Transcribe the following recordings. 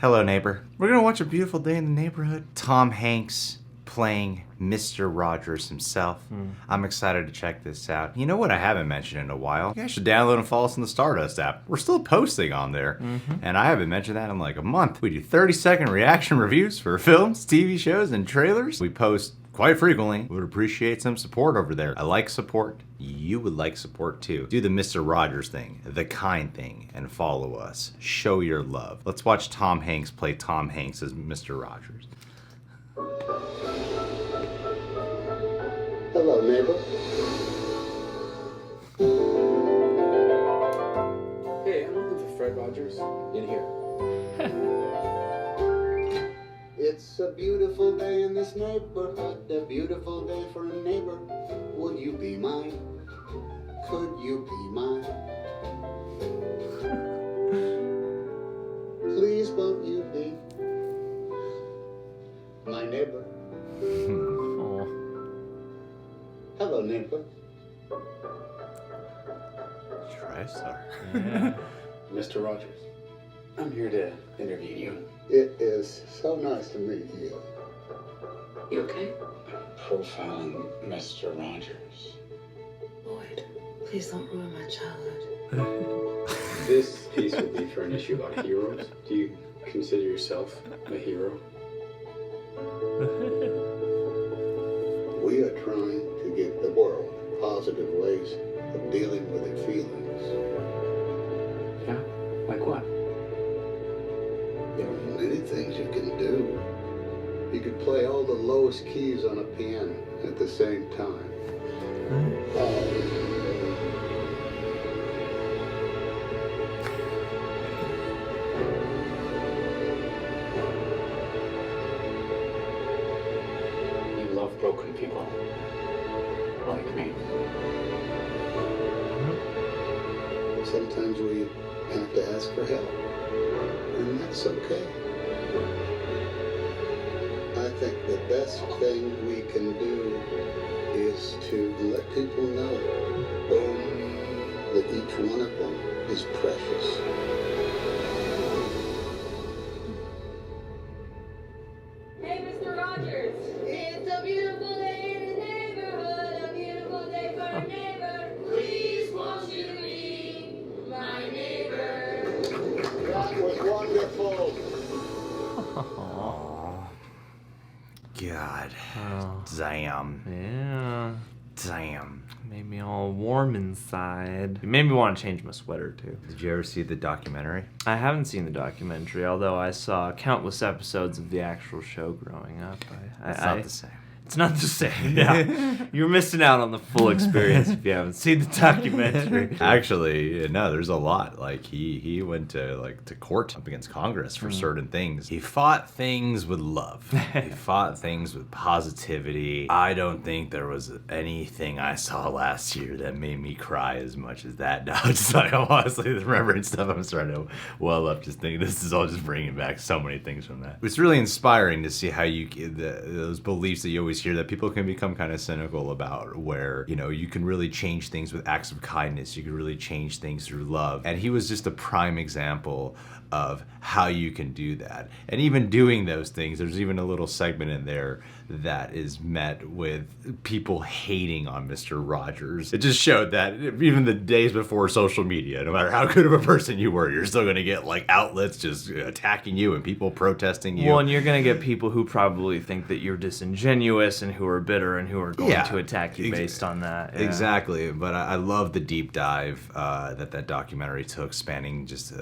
Hello, neighbor. We're gonna watch A Beautiful Day in the Neighborhood. Tom Hanks playing Mr. Rogers himself. I'm excited to check this out. You know what I haven't mentioned in a while? You guys should download and follow us on the Stardust app. We're still posting on there. And I haven't mentioned that in like a month. We do 30-second reaction reviews for films, TV shows, and trailers. We post quite frequently. Would appreciate some support over there. I like support. You would like support too. Do the Mr. Rogers thing, the kind thing, and follow us. Show your love. Let's watch Tom Hanks play Tom Hanks as Mr. Rogers. Hello, neighbor. Hey, I'm looking for Fred Rogers. In here. It's a beautiful day in this neighborhood, a beautiful day for a neighbor. Would you be mine? Could you be mine? Please won't you be my neighbor? Hello, neighbor. TriStar. Yeah. Mr. Rogers, I'm here to interview you. It is so nice to meet you. You okay? Profiling Mr. Rogers. Lloyd, please don't ruin my childhood. This piece will be for an issue about heroes. Do you consider yourself a hero? We are trying to give the world positive ways of dealing with their feelings. Yeah? Like what? There are many things you can do. You could play all the lowest keys on a piano at the same time. You love broken people. Like me. Sometimes we have to ask for help, and that's okay. I think the best thing we can do is to let people know that each one of them is precious. Hey, Mr. Rogers. It's a beautiful day in the neighborhood, a beautiful day for a neighbor. Please won't you be my neighbor? That was wonderful. God. Oh, Damn. yeah. Damn. Made me all warm inside. It made me want to change my sweater, too. Did you ever see the documentary? I haven't seen the documentary, although I saw countless episodes of the actual show growing up. It's not the same. It's not the same. Yeah. You're missing out on the full experience if you haven't seen the documentary. Actually, no, there's a lot. Like he went to court up against Congress for certain things. He fought things with love. He fought things with positivity. I don't think there was anything I saw last year that made me cry as much as that. Now, just like I'm honestly remembering stuff, I'm starting to well up. Just thinking this is all just bringing back so many things from that. It's really inspiring to see how those beliefs that you always hear that people can become kind of cynical about, where you can really change things with acts of kindness, you can really change things through love, and he was just a prime example of how you can do that. And even doing those things, there's even a little segment in there that is met with people hating on Mr. Rogers. It just showed that even the days before social media, no matter how good of a person you were, you're still going to get outlets just attacking you and people protesting you. Well, and you're going to get people who probably think that you're disingenuous and who are bitter and who are going to attack you based on that. Yeah. Exactly. But I love the deep dive that documentary took, spanning just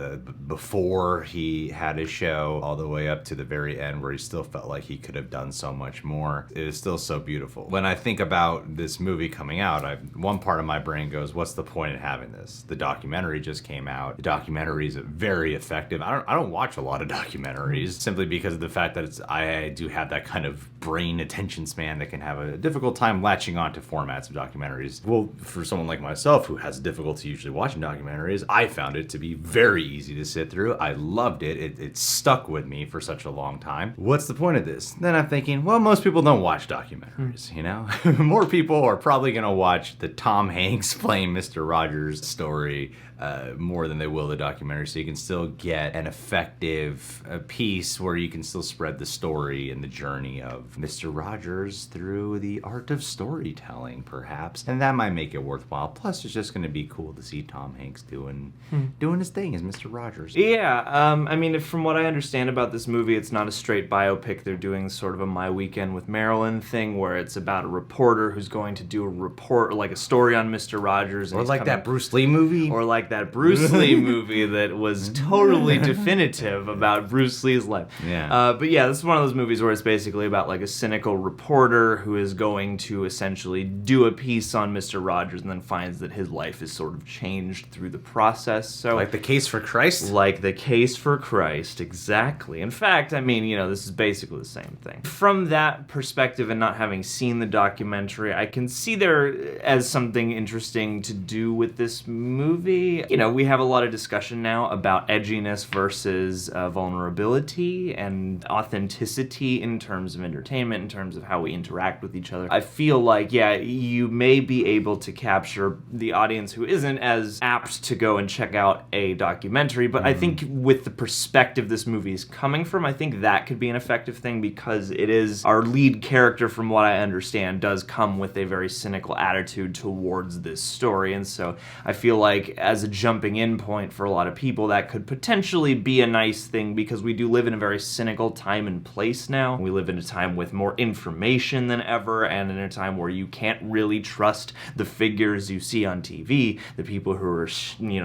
before he had his show all the way up to the very end, where he still felt like he could have done so much more. It is still so beautiful. When I think about this movie coming out, one part of my brain goes, what's the point in having this? The documentary just came out. The documentary is very effective. I don't watch a lot of documentaries simply because of the fact that I do have that kind of brain attention span that can have a difficult time latching on to formats of documentaries. Well, for someone like myself who has difficulty usually watching documentaries, I found it to be very easy to sit through. I loved it. It stuck with me for such a long time. What's the point of this? Then I'm thinking, well, most people don't watch documentaries, you know? More people are probably going to watch the Tom Hanks playing Mr. Rogers story more than they will the documentary, so you can still get an effective piece where you can still spread the story and the journey of Mr. Rogers through the art of storytelling, perhaps, and that might make it worthwhile. Plus, it's just going to be cool to see Tom Hanks doing his thing as Mr. Rogers. Yeah, I mean, from what I understand about this movie, it's not a straight biopic. They're doing sort of a My Weekend with Marilyn thing where it's about a reporter who's going to do a report, like a story on Mr. Rogers. And Or like that Bruce Lee movie. Or like that Bruce Lee movie that was totally definitive about Bruce Lee's life. Yeah. But yeah, this is one of those movies where it's basically about like a cynical reporter who is going to essentially do a piece on Mr. Rogers and then finds that his life is sort of changed through the process. So Like the Case for Christ? Like the Case for Christ, exactly. In fact, I mean, you know, this is basically the same thing. From that perspective and not having seen the documentary, I can see there as something interesting to do with this movie. You know, we have a lot of discussion now about edginess versus vulnerability and authenticity in terms of entertainment, in terms of how we interact with each other. I feel like, yeah, you may be able to capture the audience who isn't as apt to go and check out a documentary, but I think with the perspective this movie is coming from, I think that could be an effective thing because it is, our lead character, from what I understand, does come with a very cynical attitude towards this story, and so I feel like as a jumping in point for a lot of people, that could potentially be a nice thing because we do live in a very cynical time and place now. We live in a time with more information than ever, and in a time where you can't really trust the figures you see on TV, the people who are,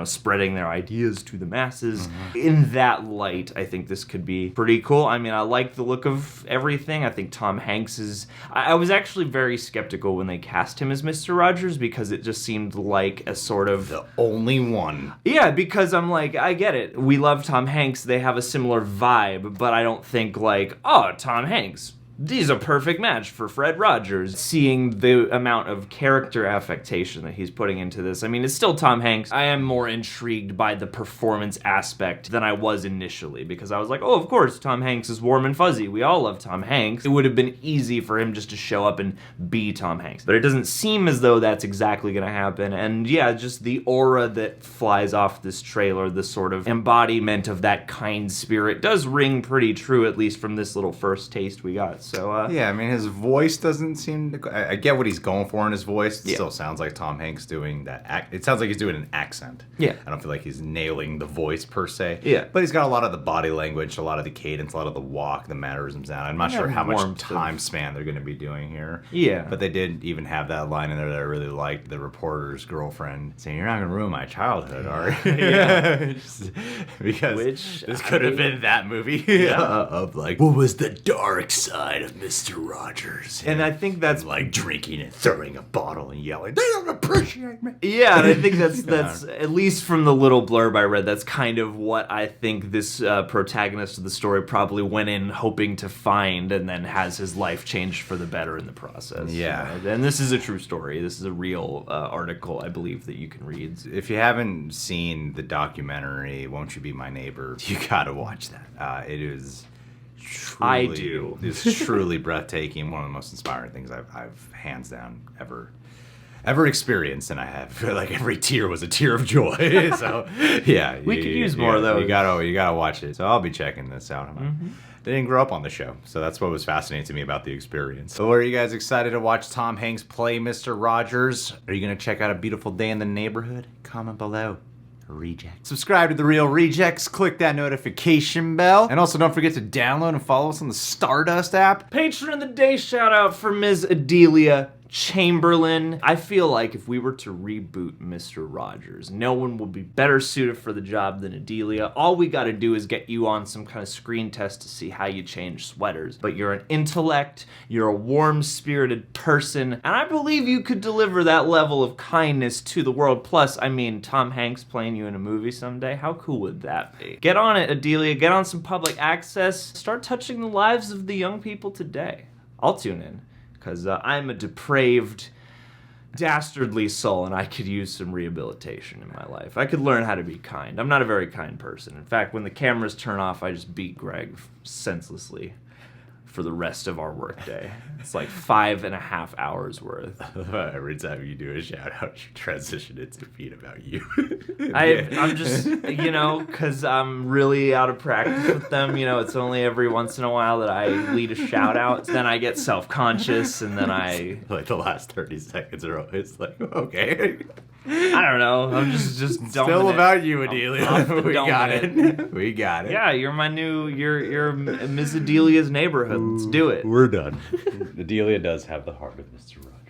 spreading their ideas to the masses. In that light, I think this could be pretty cool. I mean, I like the look of everything. I think Tom Hanks is... I was actually very skeptical when they cast him as Mr. Rogers because it just seemed like a sort of... The only one. Yeah, because I'm like, I get it. We love Tom Hanks. They have a similar vibe, but I don't think like, oh, Tom Hanks, he's a perfect match for Fred Rogers. Seeing the amount of character affectation that he's putting into this, I mean, it's still Tom Hanks. I am more intrigued by the performance aspect than I was initially, because I was like, oh, of course, Tom Hanks is warm and fuzzy. We all love Tom Hanks. It would have been easy for him just to show up and be Tom Hanks. But it doesn't seem as though that's exactly going to happen. And yeah, just the aura that flies off this trailer, the sort of embodiment of that kind spirit, does ring pretty true, at least from this little first taste we got. So, yeah, I mean, his voice doesn't seem to... I get what he's going for in his voice. It still sounds like Tom Hanks doing that... It sounds like he's doing an accent. Yeah. I don't feel like he's nailing the voice, per se. Yeah. But he's got a lot of the body language, a lot of the cadence, a lot of the walk, the mannerisms down. I'm not sure how much time span they're going to be doing here. Yeah. But they did even have that line in there that I really liked. The reporter's girlfriend saying, "You're not going to ruin my childhood, are you?" Yeah. Because this could have been that movie of like, what was the dark side of Mr. Rogers? And I think that's like drinking and throwing a bottle and yelling, "They don't appreciate me." Yeah, and I think that's at least from the little blurb I read, that's kind of what I think this protagonist of the story probably went in hoping to find, and then has his life changed for the better in the process. Yeah. And this is a true story. This is a real article, I believe, that you can read. If you haven't seen the documentary, Won't You Be My Neighbor, you gotta watch that. It is truly, I do. It's truly breathtaking. One of the most inspiring things I've hands down ever experienced, and I have like every tear was a tear of joy. So yeah, we could use more of those. You gotta watch it. So I'll be checking this out. They didn't grow up on the show, so that's what was fascinating to me about the experience. So are you guys excited to watch Tom Hanks play Mr. Rogers? Are you gonna check out A Beautiful Day in the Neighborhood? Comment below. Reject. Subscribe to The Real Rejects, click that notification bell, and also don't forget to download and follow us on the Stardust app. Patron of the Day shout out for Ms. Adelia Chamberlain. I feel like if we were to reboot Mr. Rogers, no one would be better suited for the job than Adelia. All we gotta do is get you on some kind of screen test to see how you change sweaters. But you're an intellect, you're a warm-spirited person, and I believe you could deliver that level of kindness to the world. Plus, I mean, Tom Hanks playing you in a movie someday, how cool would that be? Get on it, Adelia, get on some public access, start touching the lives of the young people today. I'll tune in. Because I'm a depraved, dastardly soul, and I could use some rehabilitation in my life. I could learn how to be kind. I'm not a very kind person. In fact, when the cameras turn off, I just beat Greg senselessly for the rest of our workday. It's like 5.5 hours worth. Every time you do a shout out, you transition it to being about you. I'm just, because I'm really out of practice with them. It's only every once in a while that I lead a shout out. Then I get self-conscious, and then I... Like the last 30 seconds are always like, okay. I don't know. I'm just Still about you, Adelia. We got it. We got it. Yeah, you're my new... You're Miss Adelia's neighborhood. Let's do it. We're done. Adelia does have the heart of Mr. Rogers.